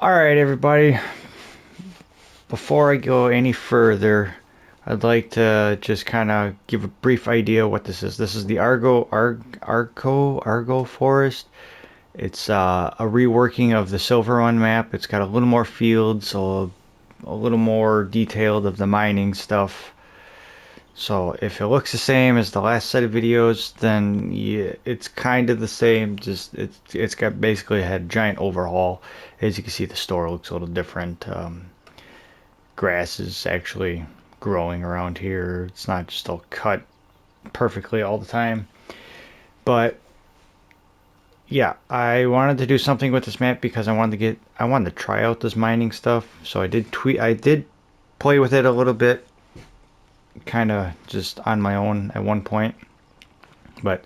Alright, everybody, before I go any further, I'd like to just kind of give a brief idea what this is. This is the Argo Forest. It's a reworking of the Silver Run map. It's got a little more fields, a little more detailed of the mining stuff. So if it looks the same as the last set of videos, then yeah, it's kind of the same. Just it's got basically had a giant overhaul. As you can see, the store looks a little different. Grass is actually growing around here. It's not just all cut perfectly all the time. But yeah, I wanted to do something with this map because I wanted to try out this mining stuff. So I did play with it a little bit, kind of just on my own at one point. But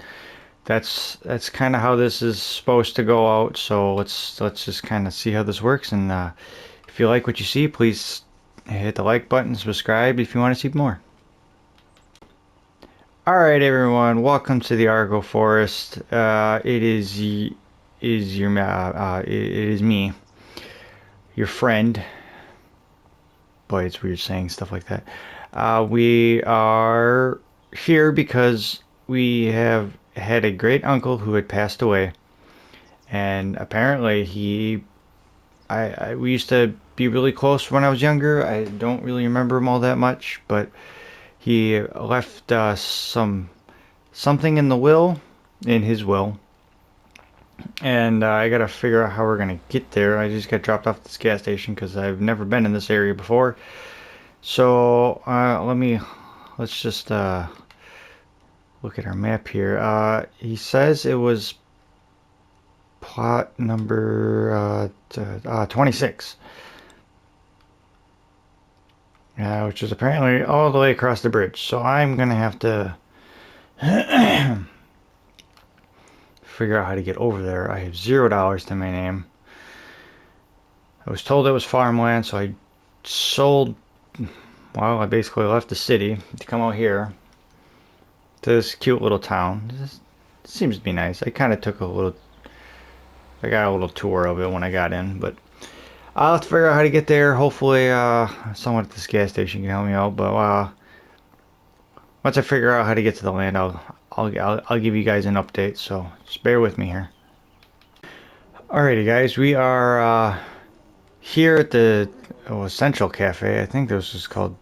that's kind of how this is supposed to go out. So let's just kind of see how this works. And if you like what you see, please hit the like button, subscribe if you want to see more. Alright, everyone, welcome to the Argo Forest. It is me, your friend. Boy, it's weird saying stuff like that. We are here because we have had a great uncle who had passed away, and apparently we used to be really close when I was younger. I don't really remember him all that much, but he left something in the will, in his will, and I gotta figure out how we're gonna get there. I just got dropped off at this gas station because I've never been in this area before. So let's just look at our map here. He says it was plot number 26, which is apparently all the way across the bridge. So I'm gonna have to figure out how to get over there. I have $0 to my name. I was told it was farmland, so I sold. Well, I basically left the city to come out here to this cute little town. This seems to be nice. I kind of took a little. I got a little tour of it when I got in, but I'll have to figure out how to get there. Hopefully, someone at this gas station can help me out. But once I figure out how to get to the land, I'll give you guys an update. So just bear with me here. Alrighty, guys, we are here at the Central Cafe. I think this is called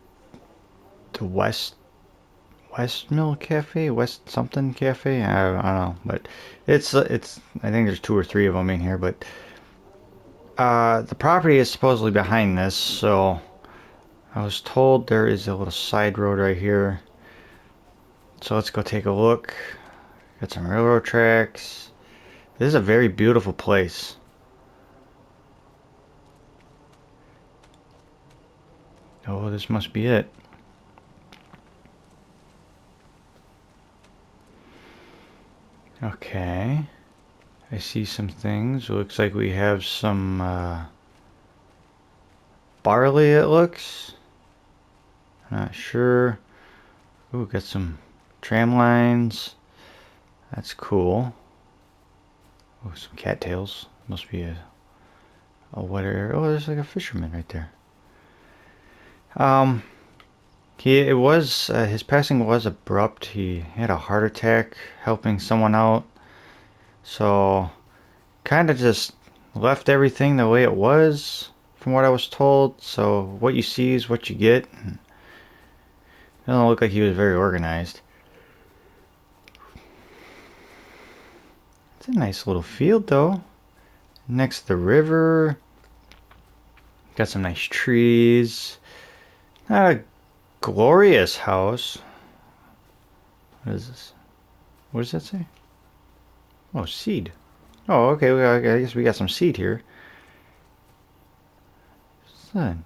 the West Mill Cafe, West something Cafe. I don't know, but it's I think there's two or three of them in here. But the property is supposedly behind this, so I was told there is a little side road right here. So let's go take a look. Got some railroad tracks. This is a very beautiful place. Oh, this must be it. Okay. I see some things. Looks like we have some barley, it looks. Not sure. Ooh, got some tram lines. That's cool. Oh, some cattails. Must be a wet area. Oh, there's like a fisherman right there. His passing was abrupt. He had a heart attack helping someone out. So, kind of just left everything the way it was from what I was told. So, what you see is what you get. It doesn't look like he was very organized. It's a nice little field though. Next to the river. Got some nice trees. Not a glorious house. What is this? What does that say? Oh, seed. Oh, okay. I guess we got some seed here. It's not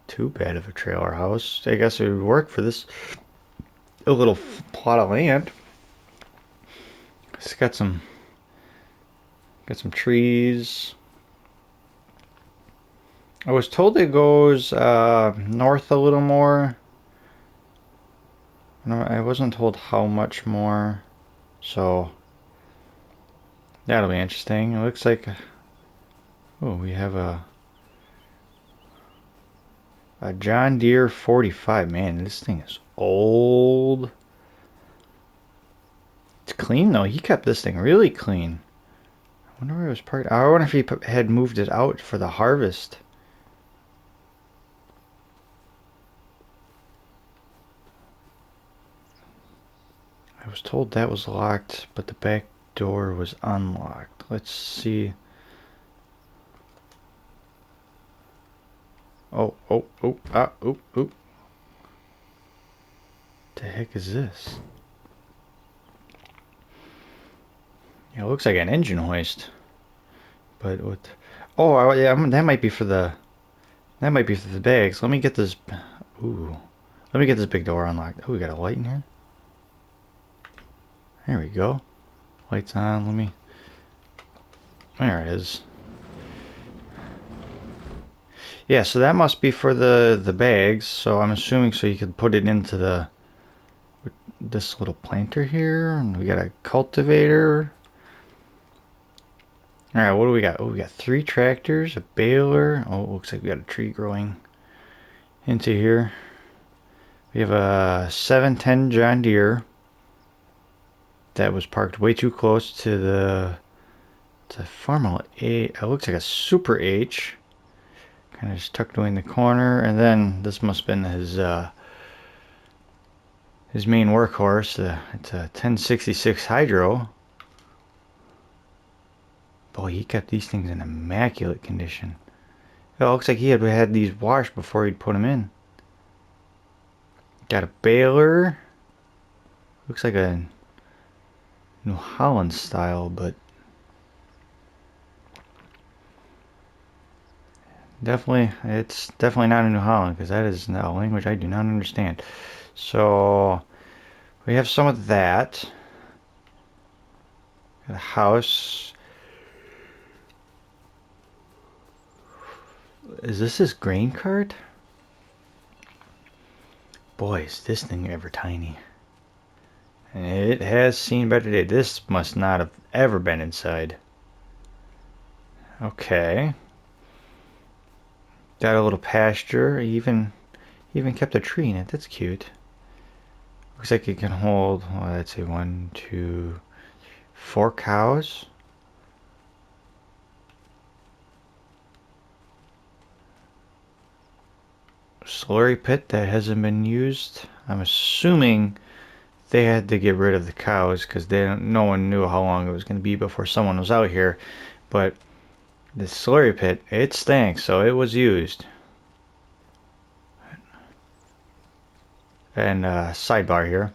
too bad of a trailer house. I guess it would work for this a little plot of land. It's got some trees. I was told it goes north a little more. No, I wasn't told how much more, so that'll be interesting. It looks like, oh, we have a A John Deere 45. Man, this thing is old. It's clean though. He kept this thing really clean. I wonder where it was parked. I wonder if he had moved it out for the harvest. I was told that was locked, but the back door was unlocked. Let's see. Oh, oh, oh, ah, oh, oh. The heck is this? Yeah, it looks like an engine hoist. But what? Oh, yeah, that might be for the. That might be for the bags. Let me get this. Ooh. Let me get this big door unlocked. Oh, we got a light in here. There we go. Lights on. Let me. There it is. Yeah, so that must be for the bags. So I'm assuming so you could put it into the this little planter here, and we got a cultivator. All right, what do we got? Oh, we got 3 tractors, a baler. Oh, it looks like we got a tree growing into here. We have a 710 John Deere that was parked way too close to the Farmall A. It looks like a Super H, kind of just tucked away in the corner. And then this must have been his main workhorse. It's a 1066 Hydro. Boy, he kept these things in immaculate condition. It looks like he had these washed before he'd put them in. Got a baler. Looks like a New Holland style, but it's definitely not a New Holland, because that is a language I do not understand. So we have some of that. Got a house. Is this his grain cart? Boy, is this thing ever tiny. And it has seen better days. This must not have ever been inside. Okay. Got a little pasture. Even kept a tree in it. That's cute. Looks like it can hold, well, let's say 1, 2, 4 cows. Slurry pit that hasn't been used. I'm assuming they had to get rid of the cows because no one knew how long it was going to be before someone was out here. But the slurry pit, it stinks, so it was used. And sidebar here.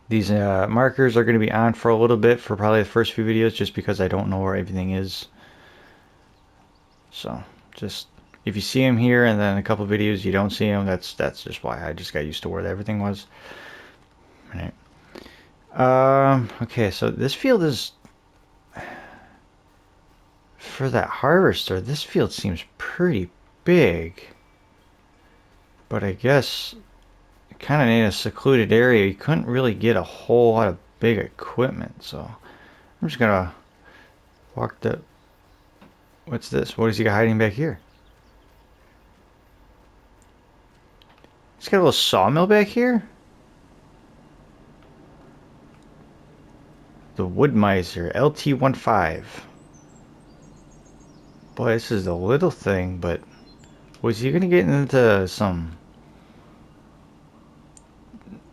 These markers are going to be on for a little bit for probably the first few videos, just because I don't know where everything is. So just if you see them here and then a couple videos you don't see them, that's just why. I just got used to where everything was. All right. Okay, so this field is for that harvester. This field seems pretty big, but I guess kind of in a secluded area, you couldn't really get a whole lot of big equipment. So I'm just gonna walk the. What's this? What is he got hiding back here? He's got a little sawmill back here. The Woodmiser LT15. Boy, this is a little thing, but was he gonna get into some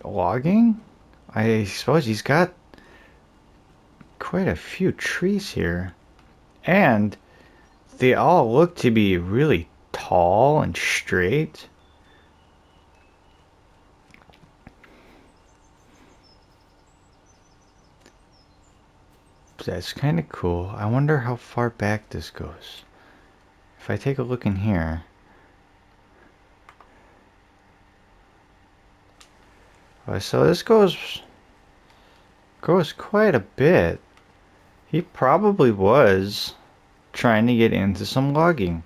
logging? I suppose he's got quite a few trees here, and they all look to be really tall and straight. That's kind of cool. I wonder how far back this goes. If I take a look in here, so this goes quite a bit. He probably was trying to get into some logging.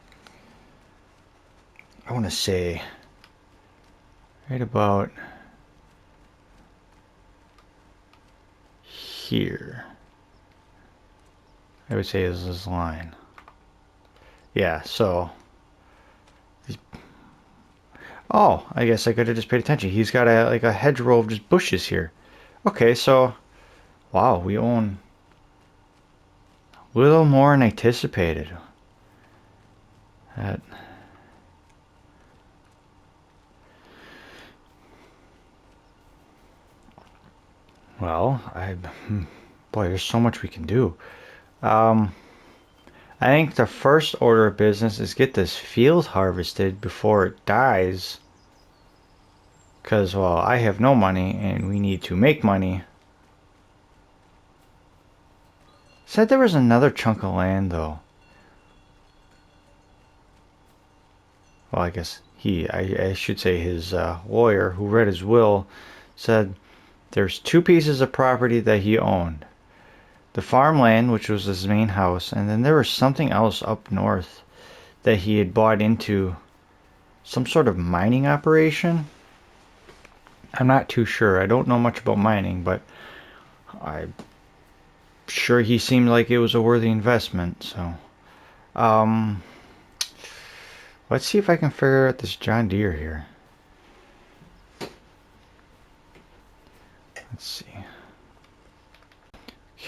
I want to say right about here, I would say, is this line. Yeah, so Oh, I guess I could have just paid attention. He's got a like a hedgerow of just bushes here. Okay, so wow, we own a little more than anticipated. That well, boy, there's so much we can do. Um, I think the first order of business is get this field harvested before it dies. Because, well, I have no money and we need to make money. Said there was another chunk of land, though. Well, I guess I should say his lawyer who read his will said there's two pieces of property that he owned. The farmland, which was his main house, and then there was something else up north that he had bought into some sort of mining operation. I'm not too sure. I don't know much about mining, but I'm sure he seemed like it was a worthy investment. So, um, let's see if I can figure out this John Deere here. Let's see.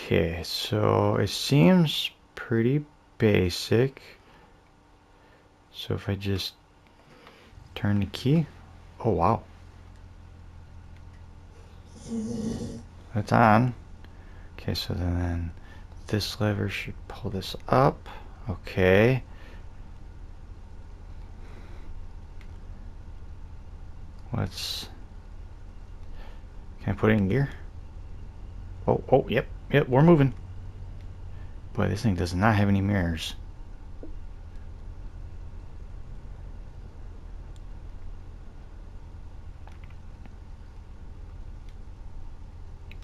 Okay, so it seems pretty basic. So if I just turn the key, oh wow, that's on. Okay, so then this lever should pull this up. Okay. Let's, can I put it in gear? Oh, yep, we're moving. Boy, this thing does not have any mirrors.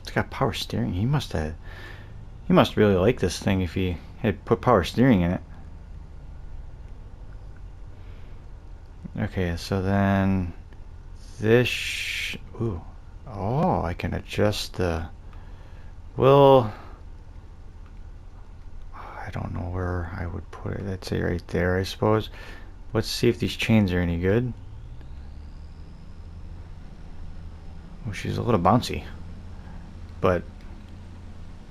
It's got power steering. He must really like this thing if he had put power steering in it. Okay, so then this, ooh, oh, I can adjust the, well, I don't know where I would put it. Let's say right there, I suppose. Let's see if these chains are any good. Oh, she's a little bouncy, but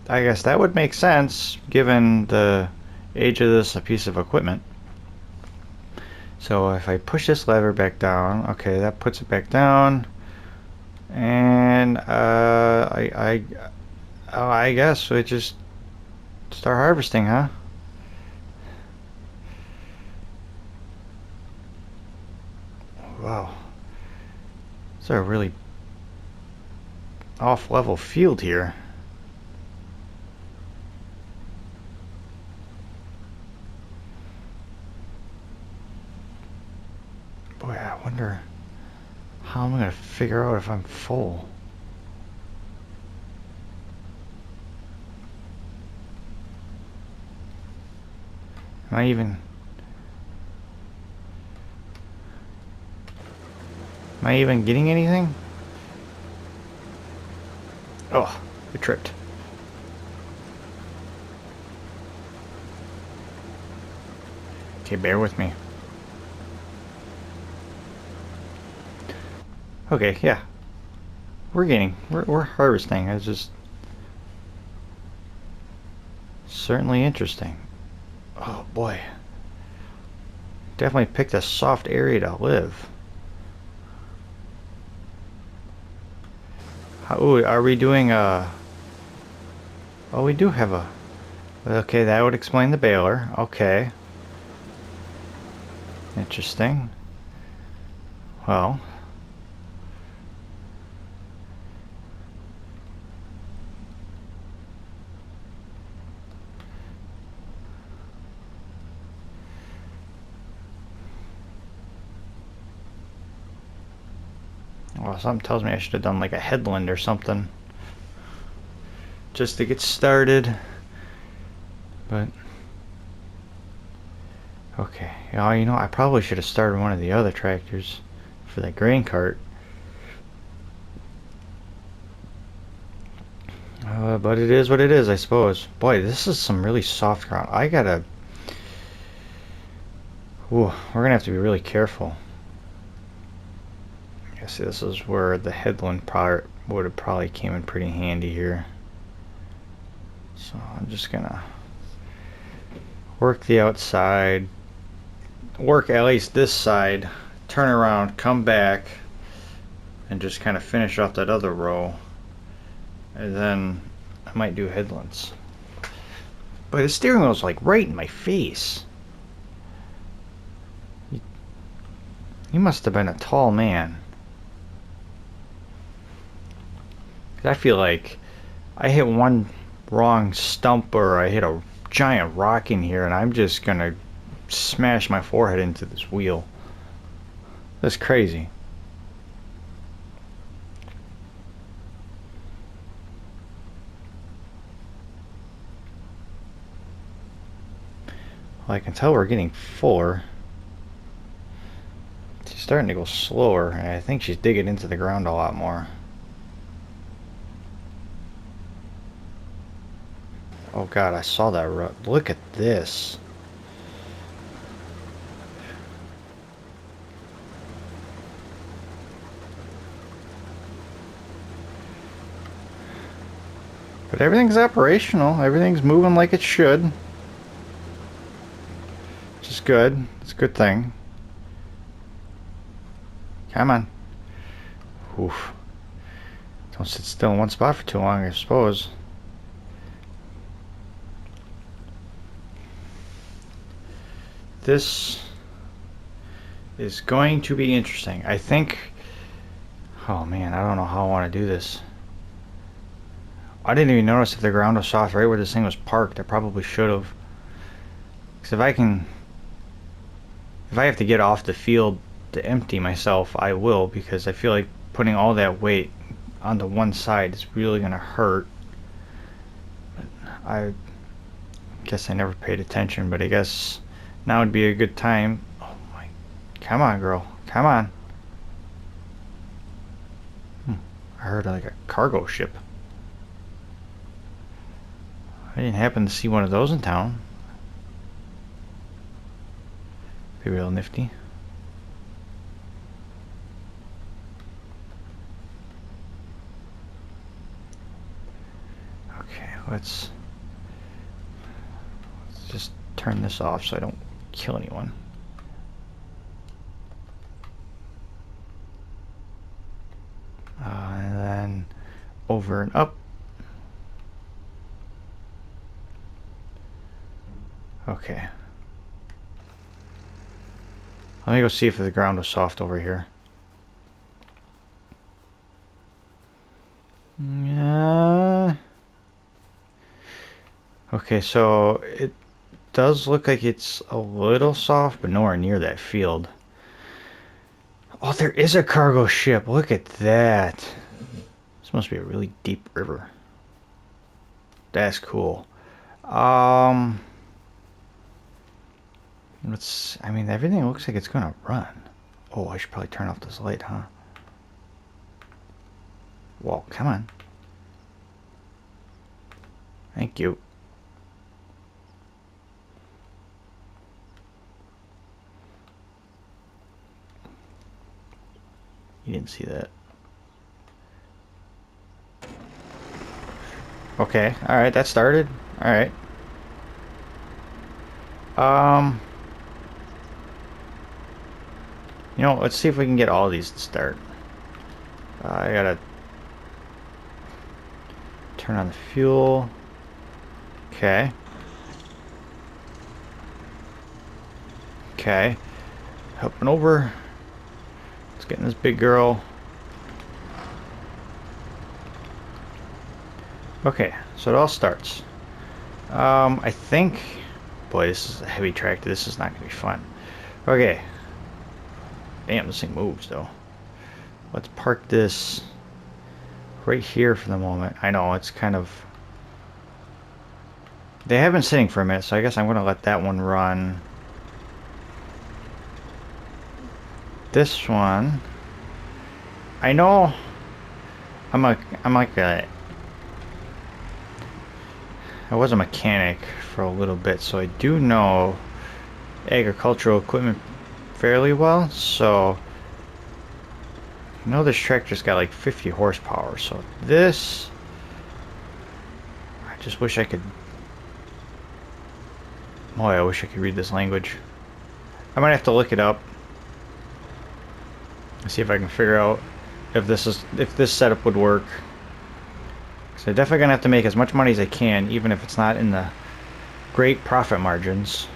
I guess that would make sense given the age of this piece of equipment. So if I push this lever back down, okay, that puts it back down, and I guess we just start harvesting, huh? Wow, it's a really off-level field here. Boy, I wonder how I'm gonna figure out if I'm full. Am I even getting anything? Oh, I tripped. Okay, bear with me. Okay, yeah. We're harvesting. It's just certainly interesting. Oh boy. Definitely picked a soft area to live. Ooh, are we doing a... Oh, we do have a... Okay, that would explain the baler. Okay. Interesting. Well... Well, something tells me I should have done like a headland or something. Just to get started. But... Okay. Oh, you know, I probably should have started one of the other tractors for that grain cart. But it is what it is, I suppose. Boy, this is some really soft ground. I gotta... Ooh, we're gonna have to be really careful. See, this is where the headland part would have probably came in pretty handy here. So I'm just gonna work the outside, work at least this side, turn around, come back, and just kind of finish off that other row. And then I might do headlands. But the steering wheel's like right in my face. He must have been a tall man. I feel like I hit one wrong stump or I hit a giant rock in here and I'm just gonna smash my forehead into this wheel. That's crazy. Well, I can tell we're getting fuller. She's starting to go slower, and I think she's digging into the ground a lot more. Oh god, I saw that rut. Look at this. But everything's operational. Everything's moving like it should. Which is good. It's a good thing. Come on. Oof. Don't sit still in one spot for too long, I suppose. This is going to be interesting. I think... Oh man, I don't know how I want to do this. I didn't even notice if the ground was soft right where this thing was parked. I probably should have. Because if I have to get off the field to empty myself, I will, because I feel like putting all that weight onto one side is really going to hurt. I guess I never paid attention, but I guess now would be a good time. Oh my, come on girl, come on. I heard like a cargo ship. I didn't happen to see one of those in town. Be real nifty. Okay, let's just turn this off so I don't kill anyone. And then over and up. Okay. Let me go see if the ground was soft over here. Yeah. Okay, so it does look like it's a little soft, but nowhere near that field. Oh, there is a cargo ship. Look at that. This must be a really deep river. That's cool. I mean, everything looks like it's gonna run. Oh, I should probably turn off this light, huh? Well, come on. Thank you. You didn't see that. Okay, alright, that started. Alright. You know, let's see if we can get all these to start. I gotta turn on the fuel. Okay. Okay. Helping over. Let's get in this big girl. Okay, so it all starts. I think... Boy, this is a heavy tractor. This is not going to be fun. Okay. Damn, this thing moves, though. Let's park this right here for the moment. I know, it's kind of... They have been sitting for a minute, so I guess I'm going to let that one run. This one... I know... I'm like a... I was a mechanic for a little bit, so I do know agricultural equipment fairly well, so I know this tractor's got like 50 horsepower, so this... I just wish I could... Boy, I wish I could read this language. I might have to look it up. See if I can figure out if this setup would work. So I'm definitely gonna have to make as much money as I can, even if it's not in the great profit margins.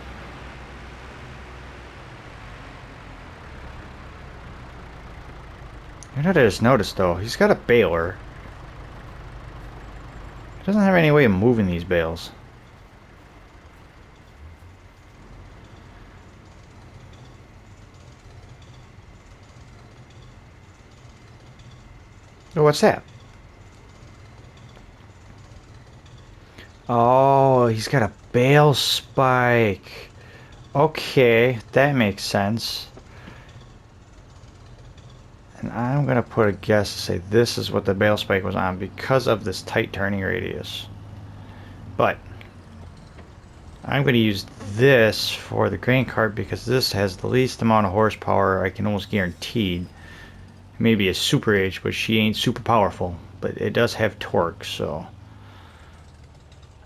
You know what I just noticed though? He's got a baler. He doesn't have any way of moving these bales. Oh, what's that? Oh, he's got a bale spike. Okay, that makes sense. And I'm going to put a guess to say this is what the bale spike was on because of this tight turning radius. But I'm going to use this for the grain cart because this has the least amount of horsepower I can almost guaranteed. Maybe a super H, but she ain't super powerful. But it does have torque, so...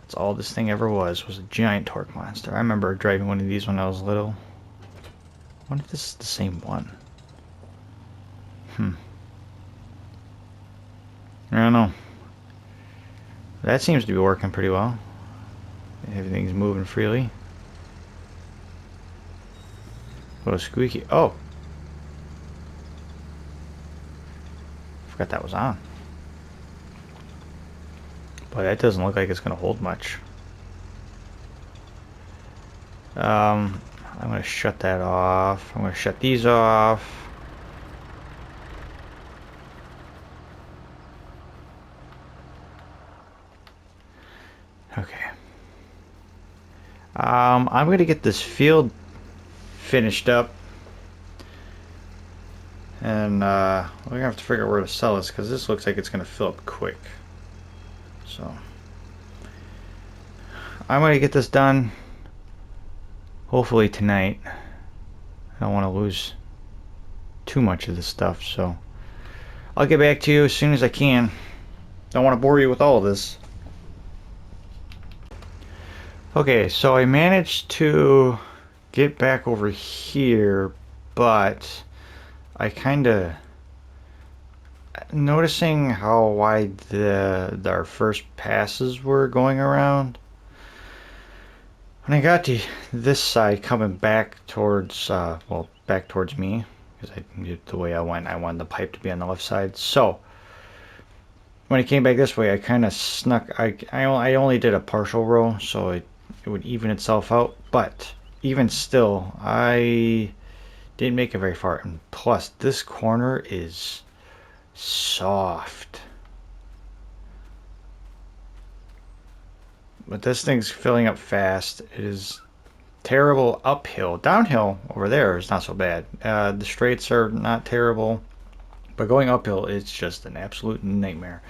That's all this thing ever was a giant torque monster. I remember driving one of these when I was little. I wonder if this is the same one. I don't know. That seems to be working pretty well. Everything's moving freely. A little squeaky. Oh! Forgot that was on. Boy, that doesn't look like it's going to hold much. I'm going to shut that off. I'm going to shut these off. Okay. I'm going to get this field finished up. And we're going to have to figure out where to sell this because this looks like it's going to fill up quick. So I'm going to get this done hopefully tonight. I don't want to lose too much of this stuff, so I'll get back to you as soon as I can. Don't want to bore you with all of this. Okay, so I managed to get back over here, but I kind of noticing how wide our first passes were going around. When I got to this side coming back towards well, back towards me, because the way I wanted the pipe to be on the left side. So when I came back this way, I kind of snuck. I only did a partial row, so it would even itself out. But even still, I didn't make it very far. And plus, this corner is soft. But this thing's filling up fast. It is terrible uphill. Downhill over there is not so bad. The straights are not terrible. But going uphill, it's just an absolute nightmare.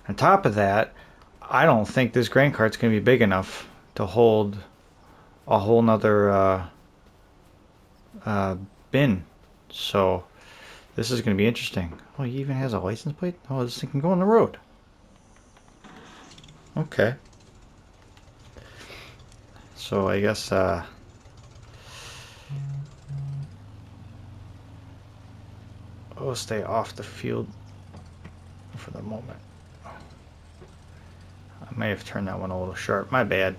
On top of that, I don't think this grain cart's going to be big enough to hold a whole nother bin. So this is going to be interesting. Oh, he even has a license plate? Oh, this thing can go on the road. Okay. So I guess we'll stay off the field for the moment. I may have turned that one a little sharp. My bad.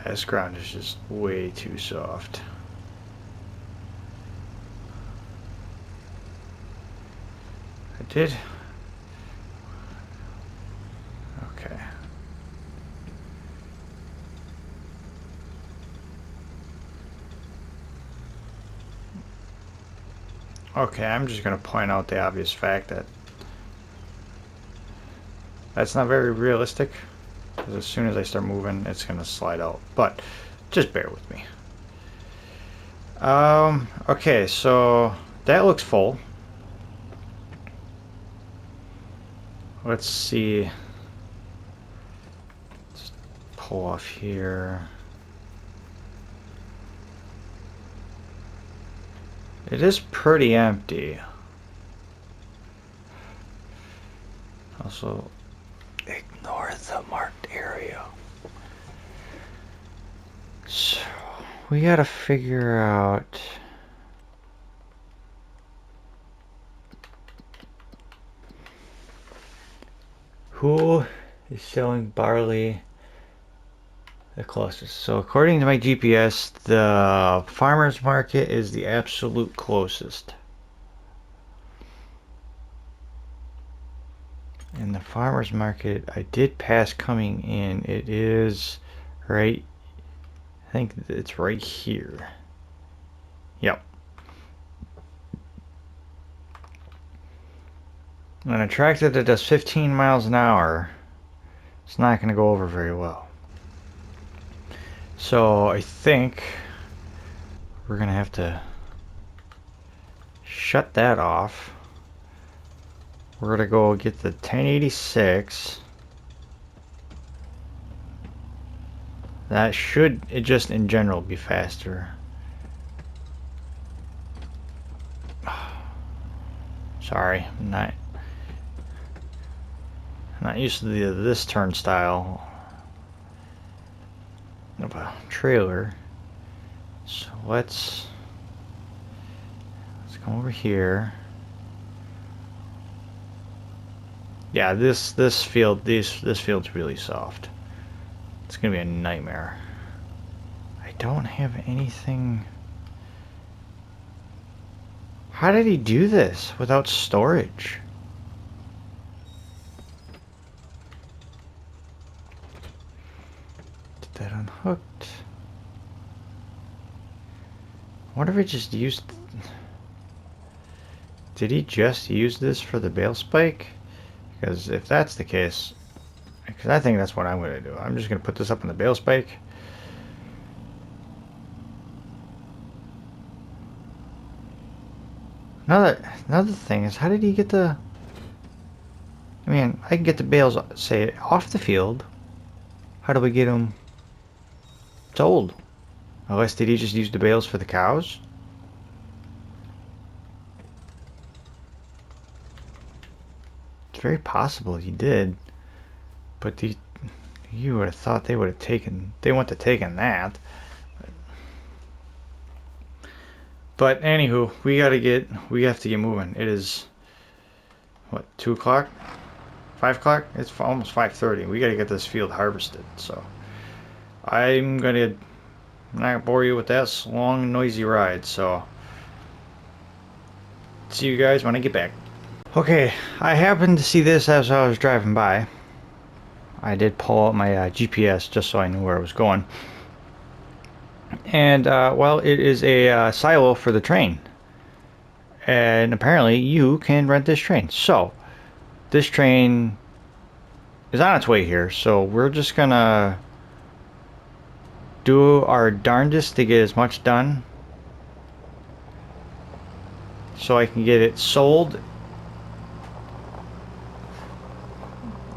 This ground is just way too soft. I did. Okay. Okay, I'm just going to point out the obvious fact that that's not very realistic. because as soon as I start moving, it's gonna slide out. But just bear with me. Okay, so that looks full. Let's see. Let's pull off here. It is pretty empty. Also, ignore the marked area. So, we gotta figure out... who is selling barley the closest. So according to my GPS, the farmer's market is the absolute closest. And the farmer's market, I did pass coming in. It is right, I think it's right here. Yep. And a tractor that does 15 miles an hour, it's not going to go over very well. So I think we're going to have to shut that off. We're going to go get the 1086. That should, it just in general, be faster. Sorry, I'm not used to this turnstile of a trailer. So let's come over here. Yeah, this field's really soft. It's gonna be a nightmare. I don't have anything. How did he do this without storage? Get that unhooked. What if he just used... Did he just use this for the bale spike? Because if that's the case, because I think that's what I'm going to do. I'm just going to put this up on the bale spike. Another thing is, how did he get the... I mean, I can get the bales, say, off the field. How do we get them sold? Unless did he just use the bales for the cows? It's very possible he did. But you would have thought they would have taken... They wouldn't have taken that. But anywho, we have to get moving. It is, what, 2 o'clock? 5 o'clock? It's almost 5:30. We gotta get this field harvested. So I'm not bore you with that long, noisy ride. So see you guys when I get back. Okay, I happened to see this as I was driving by. I did pull out my GPS just so I knew where I was going. And, well, it is a silo for the train. And apparently you can rent this train. So, this train is on its way here. So, we're just gonna do our darndest to get as much done. So I can get it sold.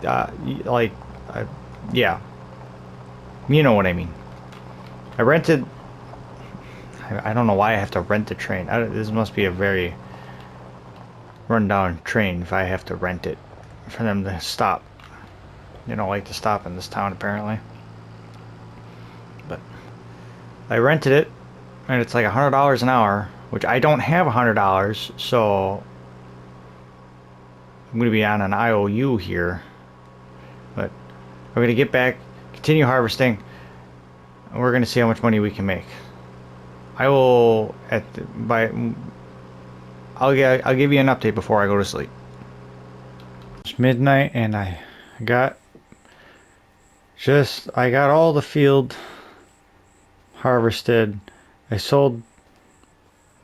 Yeah. You know what I mean. I rented... I don't know why I have to rent the train. This must be a very rundown train if I have to rent it for them to stop. They don't like to stop in this town, apparently. But I rented it, and it's like $100 an hour, which I don't have $100, so I'm going to be on an IOU here. But we're going to get back, continue harvesting, and we're going to see how much money we can make. I will I'll give you an update before I go to sleep. It's midnight and I got all the field harvested. I sold,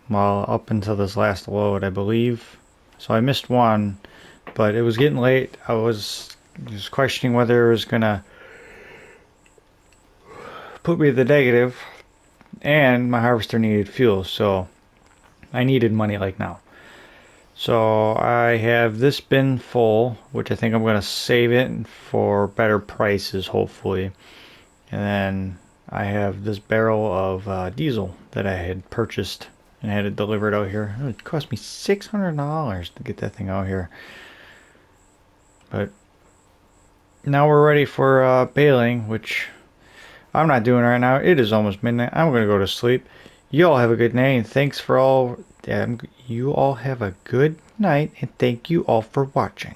well, up until this last load, I believe. So I missed one, but it was getting late. I was just questioning whether it was gonna put me at the negative, and my harvester needed fuel, so I needed money like now. So I have this bin full, which I think I'm going to save it for better prices, hopefully. And then I have this barrel of diesel that I had purchased and had it delivered out here. It cost me $600 to get that thing out here. But now we're ready for baling, which I'm not doing right now. It is almost midnight. I'm going to go to sleep. You all have a good night, and thanks for all. You all have a good night, and thank you all for watching.